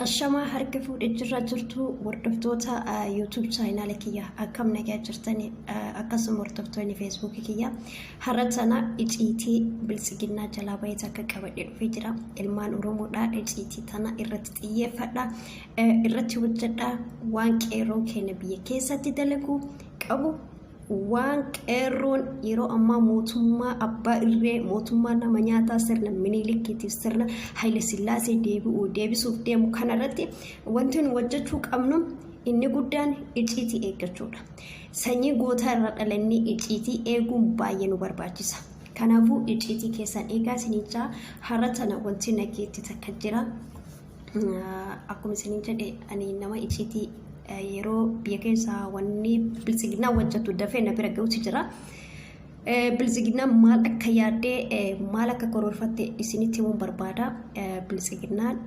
Ashama harka fuudhee jirra jirtu hordoftoota YouTube channel kiyya akkam nagaa jirtani akkasuma hordoftoonni Facebook kiyya har'a tana iciitii bilisiginnaa jalaa bayee akka qabadhe dhufee jira ilmaan Oromoodha iciitii tana irratti xiyyeeffadha irratti hojjedha waan qeerroon keenya biyya keessatti dalagu qabu waan qeerroon yeroo ammaa mootummaa abbaa irree mootummaa nama nyaataa sirna Minilikkiitii sirna Haile Sillaasee deebisuuf deemu kanarratti wanti nu hojjechuu qabnu inni guddaan iciitii eeggachuudha. Sanyii gootaa irra dhalannee iciitii eeguun baay'ee nu barbaachisa. Kanaafuu iciitii keessan eegaa isinicha har'a tana wanti nageetti takka jira. Akkuma isiniin jedhe ani nama iciitii yeroo biyya keessa wanni bilisiginnaa hojjetu dafee na bira ga'uutu jira. Bilisiginnaa maal akka yaaddee maal akka karoorfatte isinitti himuun barbaada. Bilisiginnaan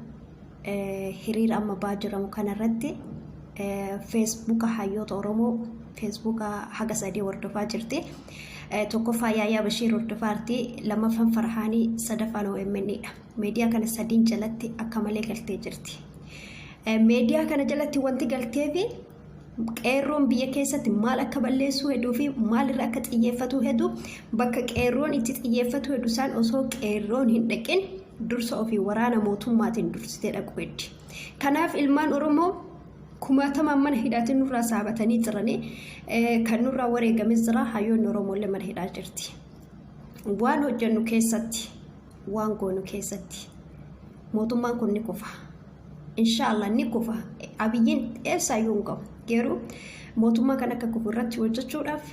hiriira amma ba'aa jiramu kanarratti Facebook hayyoota Oromoo Facebook haga sadii hordofaa jirti. Tokkoffaa Yaayaa Bashiir hordofaarti, lammaffaan Farhaanii, sadaffaan OMN'dha. Miidiyaa kana sadiin jalatti akka malee galtee jirti. Miidiyaa kana jalatti wanti galtee fi qeerroon biyya keessatti maal akka balleessuu heduu fi maalirra akka xiyyeeffatu heduu bakka qeerroon itti xiyyeeffatu heduu isaan osoo qeerroon hin dhaqin dursa ofii waraana mootummaatiin dursitee dhaqu heddi. Kanaaf ilmaan Oromoo kumaatamaan mana hidhaatiin nurraa saabatanii jiranii kan nurraa wareegames jira hayyoonni Oromooillee mana hidhaa jirti. Waan hojjennu keessatti waan goonu keessatti mootummaan kun ni kufa. Inshallah ni kufa. Abiyyiin eessaayyuu hin qabu. Garuu mootummaa kan akka kufu irratti hojjechuudhaaf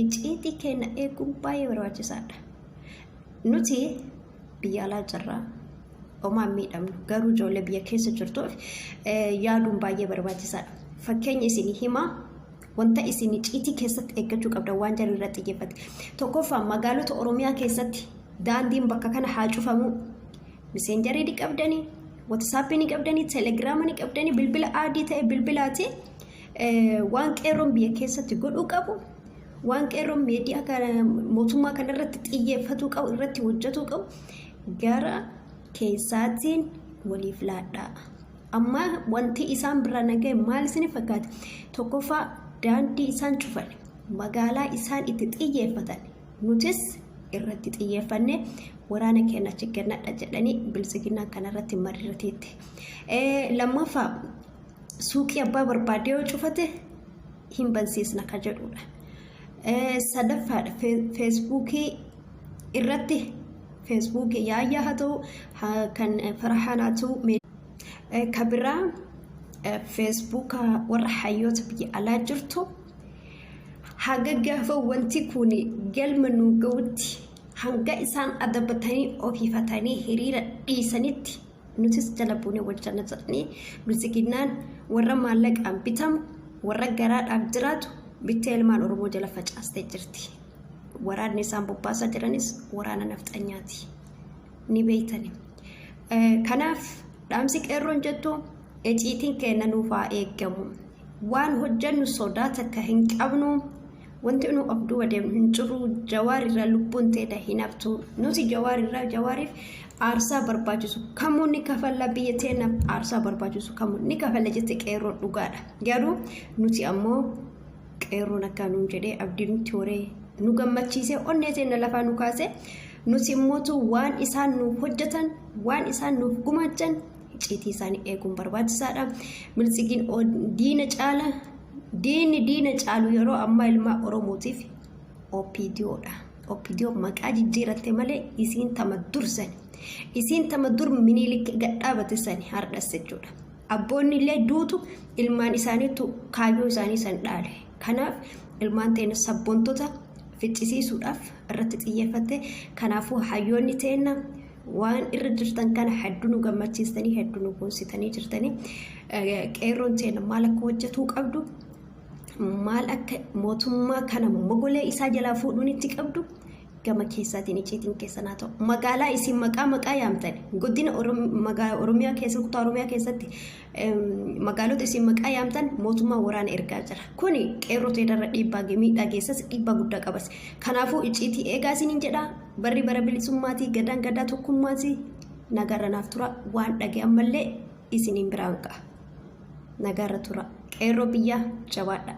iciitii keenya eeguun baay'ee barbaachisaadha. Nuti biyya alaa jirra. Omaan miidhamnu garuu ijoollee biyya keessa jirtuuf yaaduun baay'ee barbaachisaadha. Fakkeenya isinii himaa wanta isinii iciitii keessatti eeggachuu qabda waan jiru irratti xiyyeeffate. Tokkoffaa magaalota Oromiyaa keessatti daandiin bakka kana haa cufamu. Messengerii ni qabdanii, WhatsApp ni qabdanii, Telegram ni qabdanii, bilbila aadii ta'e bilbilaati. Waan qeerroon biyya keessatti godhuu qabu, waan qeerroon miidiyaa kana mootummaa kana irratti xiyyeeffatu qabu, irratti hojjetuu qabu gara keessaatiin waliif laadhaa. Amma wanti isaan bira nagee maal isin fakkaata? Tokkoffaa daandii isaan cufan, magaalaa isaan itti xiyyeeffatan, nutis irratti xiyyeeffanne waraana keenya chiggannadha jedhanii bilisiginnaa kanarratti mariirrateetti. Lammaffaa suuqii abbaa barbaadee yoo cufate hin bansiisna ka jedhudha. Sadaffaadha feesbuukii irratti feesbuukii Yaayyaa haa ta'u kan Farhaan haa ta'u kabiraa feesbuuka warra hayyoota biyya alaa jirtu haga gaafa wanti kun galma nu ga'utti hanga isaan adabatanii ofiifatanii hiriira dhiisanitti nutis jala buunee wajjana jedhanii bilisiginnaan warra maallaqaan bitamu warra garaadhaaf jiraatu bittee ilmaan Oromoo jala facaastee jirti. Waraanni isaan bobbaasaa jiranis waraana nafxanyaati. Ni beeytani. Kanaaf dhaamsi qeerroon jettu iciitiin keenya nuuf haa eeggamu. Waan hojjennu sodaata akka hin qabnu wanti nu abduu adeemu hin jiru. Jawaarirraa lubbuun teedha hin haftu. Nuti jawaariif aarsaa barbaachisu kamuu ni kafalla biyya teenya aarsaa barbaachisu kamuu ni kafalla jette qeerroon dhugaadha. Garuu nuti ammoo qeerroon akka nuun jedhee abdii nutti horee nu gammachiisee onnee teenya lafaa nu kaase nuti immootu waan isaan nuuf hojjetan waan isaan nuuf gumaachan iciitii isaanii eeguun barbaachisaadha. Bilisiginnaan diina caalu yeroo ammaa ilmaa Oromootiif OPDOdha. OPDO maqaa jijjiiratte malee isiin tama dursani. Isiin tama dur Minilik gadhaabate sani hardhas jechuudha. Abboonni illee duutu ilmaan isaaniitu kaayyoo isaanii san dhaale. Kanaaf ilmaan teenya sabboontota ficcisiisuudhaaf irratti xiyyeeffatte. Kanaafuu hayyoonni teenya waan irra jirtan kana hedduu nu gammachiistanii hedduu nu boonsitanii jirtanii qeerroon teenya maal akka hojjetuu qabdu maal akka mootummaa kana mogolee isaa jalaa fuudhuun itti qabdu gama keessaatiin iciitiin keessanaa ta'u magaalaa isin maqaa yaamtan guddina Oromiyaa keessatti kutaa Oromiyaa keessatti magaalota isin maqaa yaamtan mootummaa waraana ergaa jira. Kuni qeerroo teedarra dhiibbaa miidhaa keessas dhiibbaa guddaa qabas. Kanaafuu iciitii eegaa isiniin jedha barri bara bilisummaatii gadaa tokkummaatii nagaranaaf tura waan dhage ammallee isinin biraan ga'a. Nagaarra tura. Qeerroo biyyaa jabaadha.